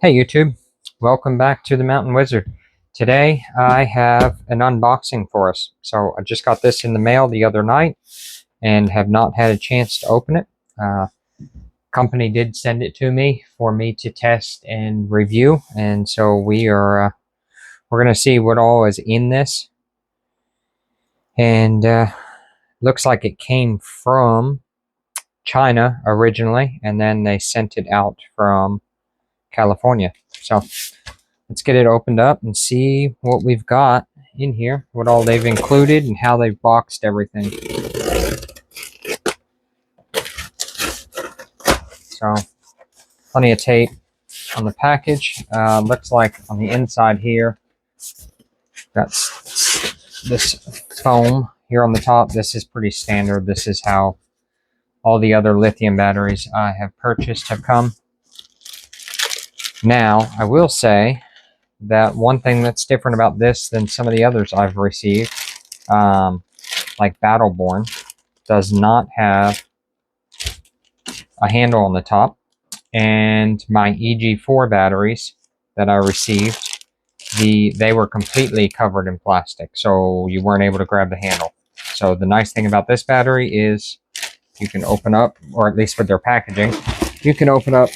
Hey YouTube, welcome back to the Mountain Wizard. Today I have an unboxing for us. So I just got this in the mail the other night and have not had a chance to open it. Company did send it to me for me to test and review, and so we're going to see what all is in this. And looks like it came from China originally, and then they sent it out from California. So let's get it opened up and see what we've got in here, what all they've included and how they've boxed everything. So plenty of tape on the package. Looks like on the inside here, got this foam here on the top. This is pretty standard. This is how all the other lithium batteries I have purchased have come. Now, I will say that one thing that's different about this than some of the others I've received, like Battleborn, does not have a handle on the top. And my EG4 batteries that I received, they were completely covered in plastic, so you weren't able to grab the handle. So the nice thing about this battery is you can open up, or at least with their packaging, you can open up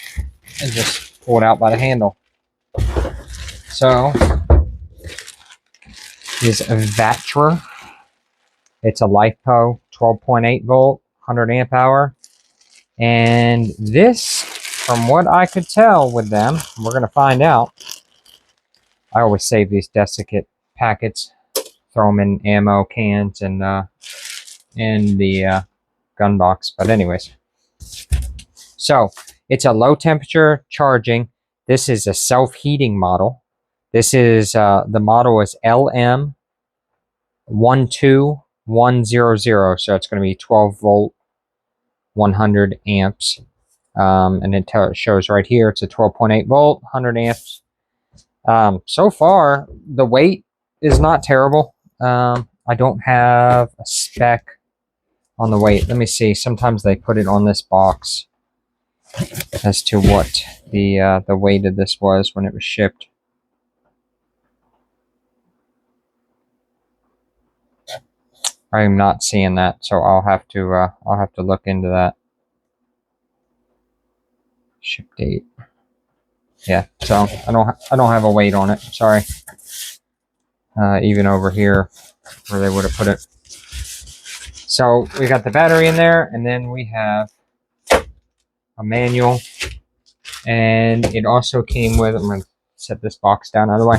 and just pull it out by the handle. So is a Vatrer. It's a LifePO 12.8 volt, 100 amp hour. And this, from what I could tell with them, we're going to find out. I always save these desiccant packets, throw them in ammo cans and in the gun box. But anyways, so it's a low temperature charging. This is a self-heating model. This is the model is LM12100, so it's going to be 12 volt, 100 amps. And it shows right here it's a 12.8 volt, 100 amps. So far, the weight is not terrible. I don't have a spec on the weight. Let me see. Sometimes they put it on this box as to what the weight of this was when it was shipped. I'm not seeing that, so I'll have to look into that. Ship date. Yeah, so I don't have a weight on it. Sorry. Even over here where they would have put it. So we got the battery in there, and then we have a manual, and it also came with, I'm going to set this box down out of the way.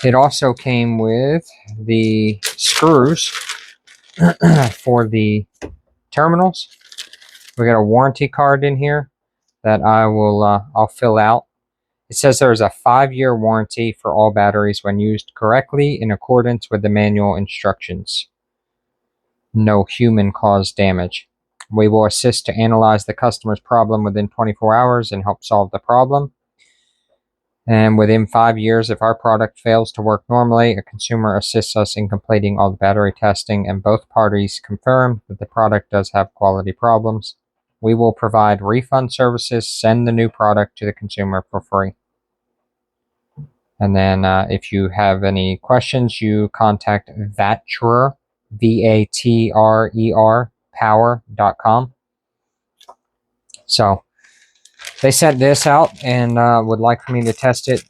It also came with the screws for the terminals. We got a warranty card in here that I'll fill out. It says there's a 5-year warranty for all batteries when used correctly in accordance with the manual instructions. No human-caused damage. We will assist to analyze the customer's problem within 24 hours and help solve the problem. And within 5 years, if our product fails to work normally, a consumer assists us in completing all the battery testing and both parties confirm that the product does have quality problems. We will provide refund services, send the new product to the consumer for free. And then if you have any questions, you contact Vatrer, Vatrer, power.com. So they sent this out and would like for me to test it.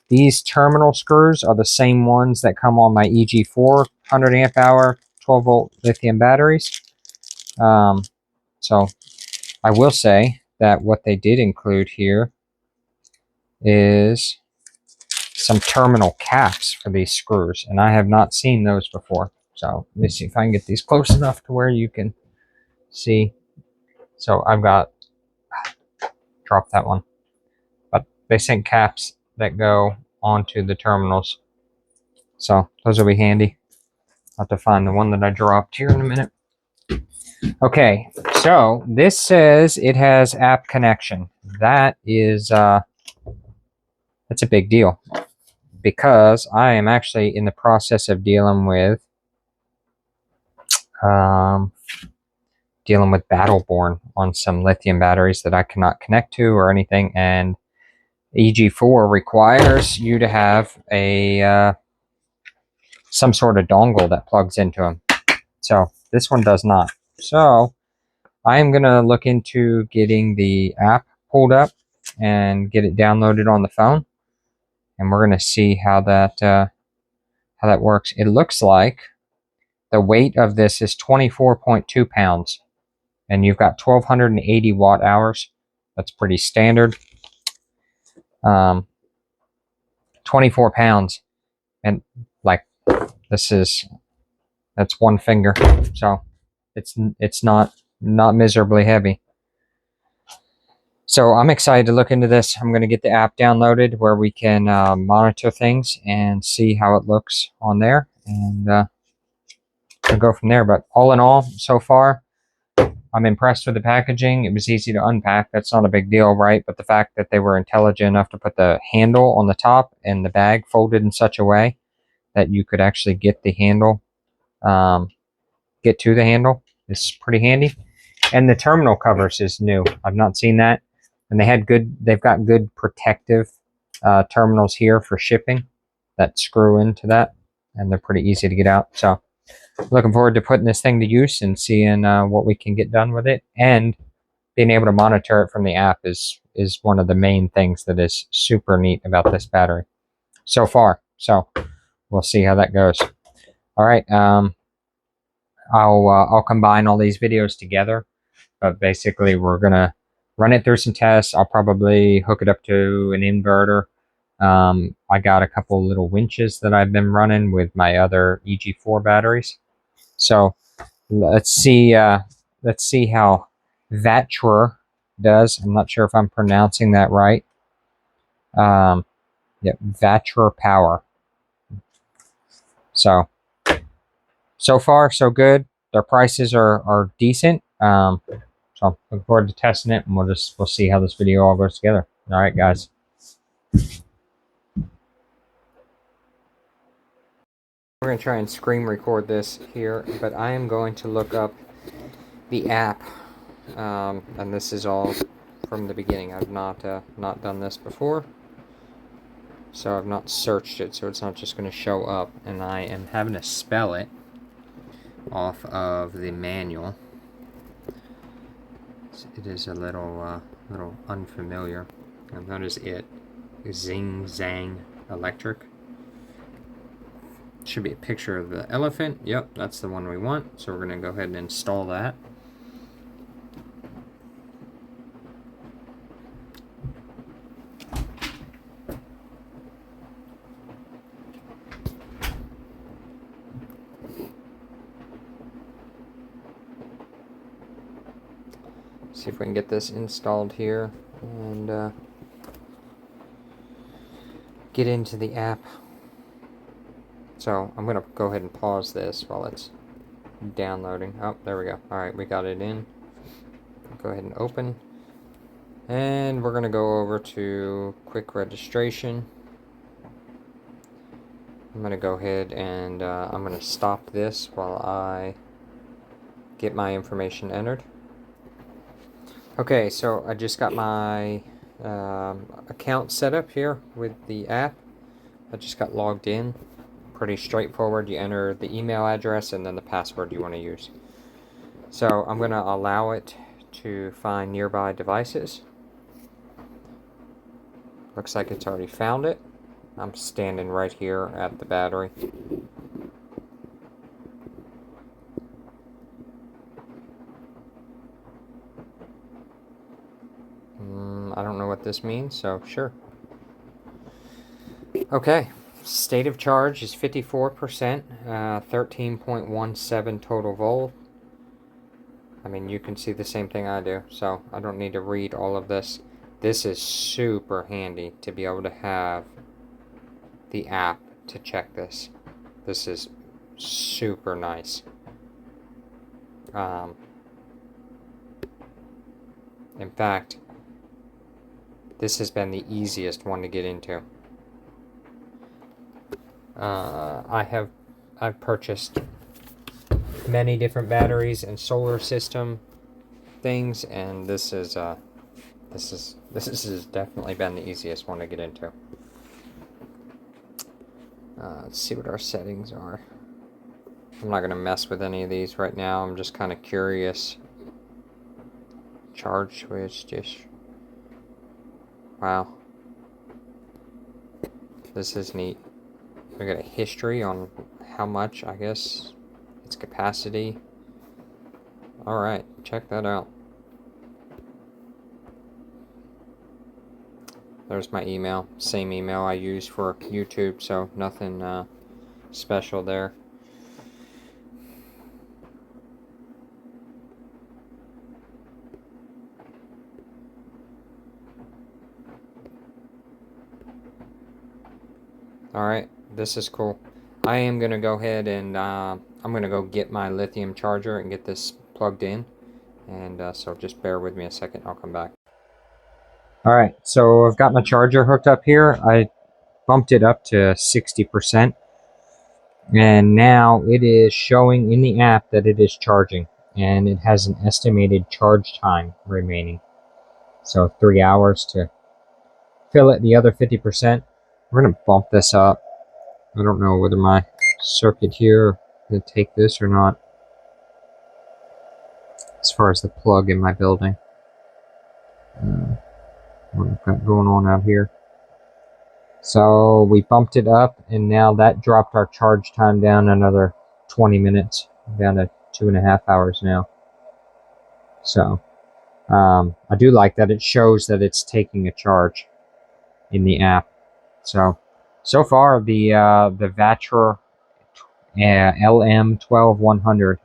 These terminal screws are the same ones that come on my EG4 100 amp hour 12 volt lithium batteries. So I will say that what they did include here is some terminal caps for these screws, and I have not seen those before. So let me see if I can get these close enough to where you can see. So I've got, drop that one, but they sent caps that go onto the terminals, so those will be handy. I'll have to find the one that I dropped here in a minute. Okay, so this says it has app connection. That is that's a big deal, because I am actually in the process of dealing with Battleborn on some lithium batteries that I cannot connect to or anything, and EG4 requires you to have a some sort of dongle that plugs into them. So this one does not. So I am going to look into getting the app pulled up and get it downloaded on the phone, and we're going to see how that works. It looks like the weight of this is 24.2 pounds, and you've got 1280 watt hours. That's pretty standard. 24 pounds, and like that's one finger, so it's not miserably heavy. So I'm excited to look into this. I'm going to get the app downloaded where we can monitor things and see how it looks on there, and we'll go from there. But all in all, so far, I'm impressed with the packaging. It was easy to unpack. That's not a big deal, right? But the fact that they were intelligent enough to put the handle on the top and the bag folded in such a way that you could actually get the handle, get to the handle, is pretty handy. And the terminal covers is new. I've not seen that. And they've got good protective terminals here for shipping that screw into that, and they're pretty easy to get out. So looking forward to putting this thing to use and seeing what we can get done with it, and being able to monitor it from the app is one of the main things that is super neat about this battery so far. So we'll see how that goes. All right, I'll combine all these videos together, but basically we're gonna run it through some tests. I'll probably hook it up to an inverter. I got a couple little winches that I've been running with my other EG4 batteries. So let's see how Vatrer does. I'm not sure if I'm pronouncing that right. Yeah, vatrerpower. So far so good. Their prices are decent. So I'm looking forward to testing it, and we'll see how this video all goes together. All right, guys. We're going to try and screen record this here, but I am going to look up the app, and this is all from the beginning. I've not done this before, so I've not searched it, so it's not just going to show up, and I am having to spell it off of the manual. It is a little unfamiliar, and that is it. Zing Zang Electric. Should be a picture of the elephant. Yep, that's the one we want. So we're going to go ahead and install that. See if we can get this installed here and get into the app. So I'm going to go ahead and pause this while it's downloading. Oh, there we go. Alright, we got it in. Go ahead and open. And we're going to go over to quick registration. I'm going to go ahead and I'm going to stop this while I get my information entered. Okay, so I just got my account set up here with the app. I just got logged in. Pretty straightforward. You enter the email address and then the password you want to use. So I'm going to allow it to find nearby devices. Looks like it's already found it. I'm standing right here at the battery. I don't know what this means, so sure. Okay, state of charge is 54%, 13.17 total volt. I mean, you can see the same thing I do, so I don't need to read all of this. This is super handy to be able to have the app to check this. This is super nice. In fact, this has been the easiest one to get into. I've purchased many different batteries and solar system things, and this is this has definitely been the easiest one to get into. Let's see what our settings are. I'm not going to mess with any of these right now. I'm just kind of curious. Charge switch, dish. Wow. This is neat. We got a history on how much, I guess, its capacity. Alright, check that out. There's my email. Same email I use for YouTube, so nothing special there. Alright, this is cool. I am going to go ahead and I'm going to go get my lithium charger and get this plugged in. And so just bear with me a second, I'll come back. Alright, so I've got my charger hooked up here. I bumped it up to 60%. And now it is showing in the app that it is charging. And it has an estimated charge time remaining. So 3 hours to fill it the other 50%. We're going to bump this up. I don't know whether my circuit here will take this or not. As far as the plug in my building. What I've got going on out here. So we bumped it up, and now that dropped our charge time down another 20 minutes, down to 2.5 hours now. So I do like that it shows that it's taking a charge in the app. So far the Vatrer LM12100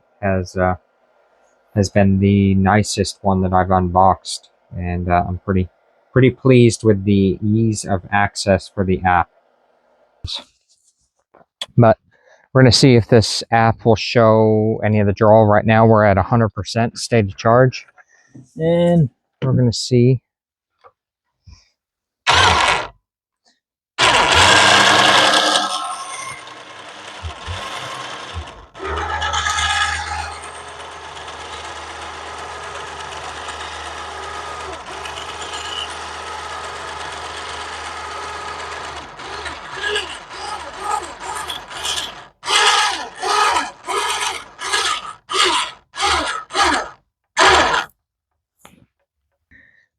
has been the nicest one that I've unboxed, and I'm pretty pleased with the ease of access for the app. But we're going to see if this app will show any of the draw. Right now we're at 100% state of charge, and we're going to see.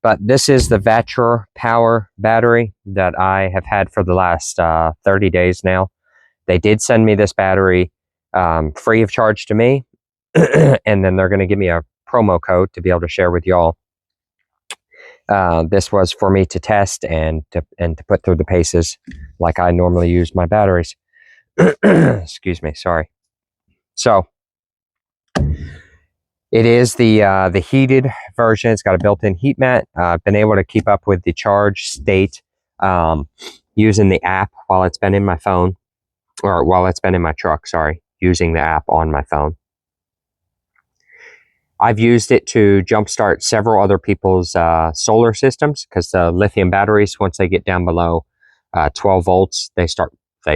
But this is the vatrerpower battery that I have had for the last 30 days now. They did send me this battery free of charge to me, and then they're going to give me a promo code to be able to share with y'all. This was for me to test and to put through the paces like I normally use my batteries. Excuse me, sorry. So it is the heated version. It's got a built-in heat mat. I've been able to keep up with the charge state using the app while it's been in my phone, or while it's been in my truck, sorry, using the app on my phone. I've used it to jumpstart several other people's solar systems, because the lithium batteries, once they get down below 12 volts, they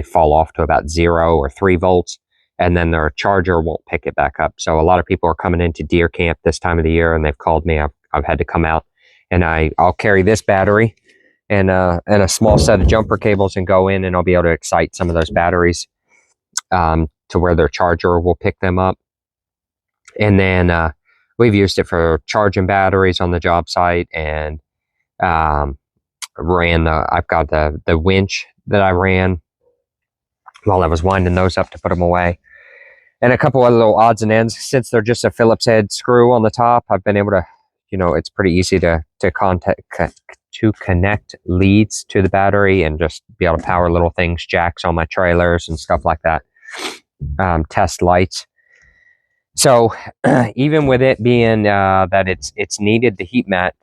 fall off to about 0 or 3 volts. And then their charger won't pick it back up. So a lot of people are coming into deer camp this time of the year, and they've called me. I've had to come out, and I'll carry this battery and a small set of jumper cables and go in, and I'll be able to excite some of those batteries to where their charger will pick them up. And then we've used it for charging batteries on the job site, and I've got the winch that I ran while I was winding those up to put them away. And a couple other little odds and ends. Since they're just a Phillips head screw on the top, I've been able to, it's pretty easy to connect leads to the battery and just be able to power little things, jacks on my trailers and stuff like that. Test lights. So even with it being that it's needed the heat mat,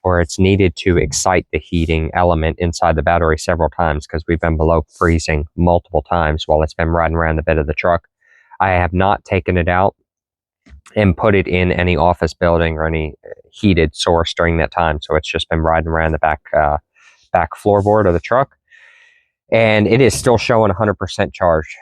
or it's needed to excite the heating element inside the battery several times, because we've been below freezing multiple times while it's been riding around the bed of the truck. I have not taken it out and put it in any office building or any heated source during that time. So it's just been riding around the back floorboard of the truck. And it is still showing 100% charge.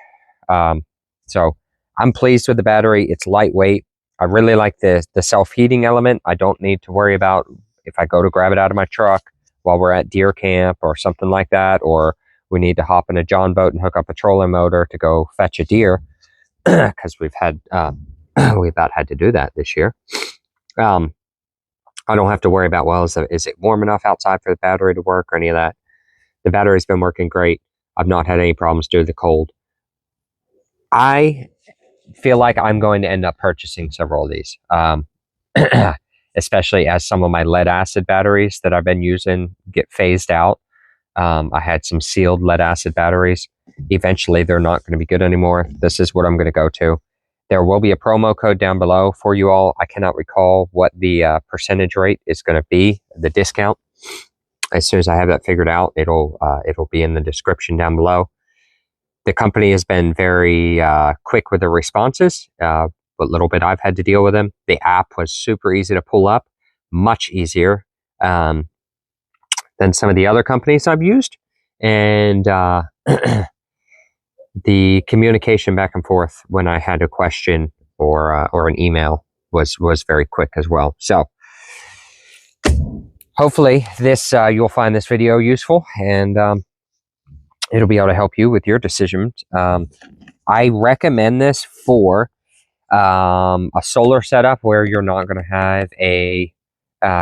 So I'm pleased with the battery. It's lightweight. I really like the self-heating element. I don't need to worry about if I go to grab it out of my truck while we're at deer camp or something like that, or we need to hop in a John boat and hook up a trolling motor to go fetch a deer, because we've about had to do that this year. I don't have to worry about, well, is it warm enough outside for the battery to work or any of that. The battery's been working great. I've not had any problems due to the cold. I feel like I'm going to end up purchasing several of these, especially as some of my lead acid batteries that I've been using get phased out. I had some sealed lead acid batteries. Eventually, they're not going to be good anymore. This is what I'm going to go to. There will be a promo code down below for you all. I cannot recall what the percentage rate is going to be, the discount. As soon as I have that figured out, it'll be in the description down below. The company has been very quick with their responses. What little bit I've had to deal with them. The app was super easy to pull up, much easier than some of the other companies I've used. And the communication back and forth when I had a question or an email was very quick as well. So hopefully you'll find this video useful, and it'll be able to help you with your decisions. I recommend this for a solar setup where you're not going to have a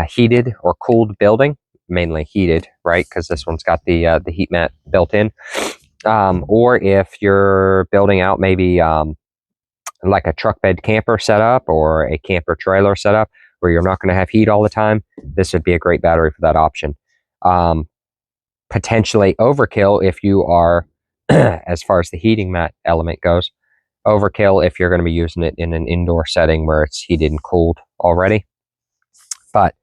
heated or cooled building, mainly heated, right? Because this one's got the heat mat built in. Or if you're building out maybe like a truck bed camper setup or a camper trailer setup where you're not going to have heat all the time, this would be a great battery for that option. Potentially overkill if you are, as far as the heating mat element goes, overkill if you're going to be using it in an indoor setting where it's heated and cooled already. But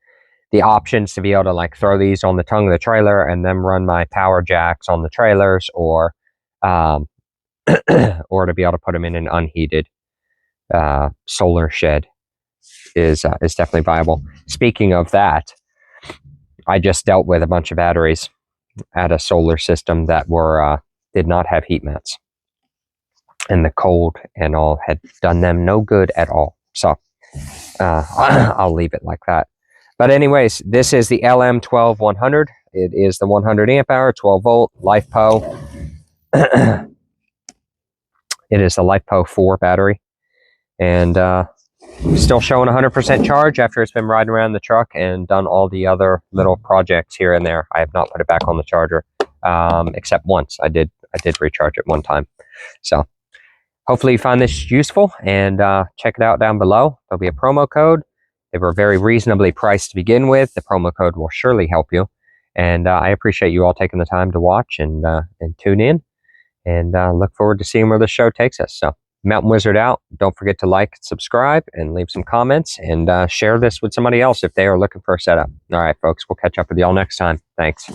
the options to be able to like throw these on the tongue of the trailer and then run my power jacks on the trailers, or or to be able to put them in an unheated solar shed is definitely viable. Speaking of that, I just dealt with a bunch of batteries at a solar system that were did not have heat mats, and the cold and all had done them no good at all. So I'll leave it like that. But anyways, this is the LM12100. It is the 100 amp hour, 12 volt LifePO. It is the LifePO4 battery, and still showing 100% charge after it's been riding around the truck and done all the other little projects here and there. I have not put it back on the charger, except once. I did recharge it one time. So hopefully you find this useful, and check it out down below. There'll be a promo code. They were very reasonably priced to begin with. The promo code will surely help you. And I appreciate you all taking the time to watch and tune in, and look forward to seeing where the show takes us. So, Mountain Wizard out. Don't forget to like, subscribe, and leave some comments, and share this with somebody else if they are looking for a setup. All right, folks, we'll catch up with y'all next time. Thanks.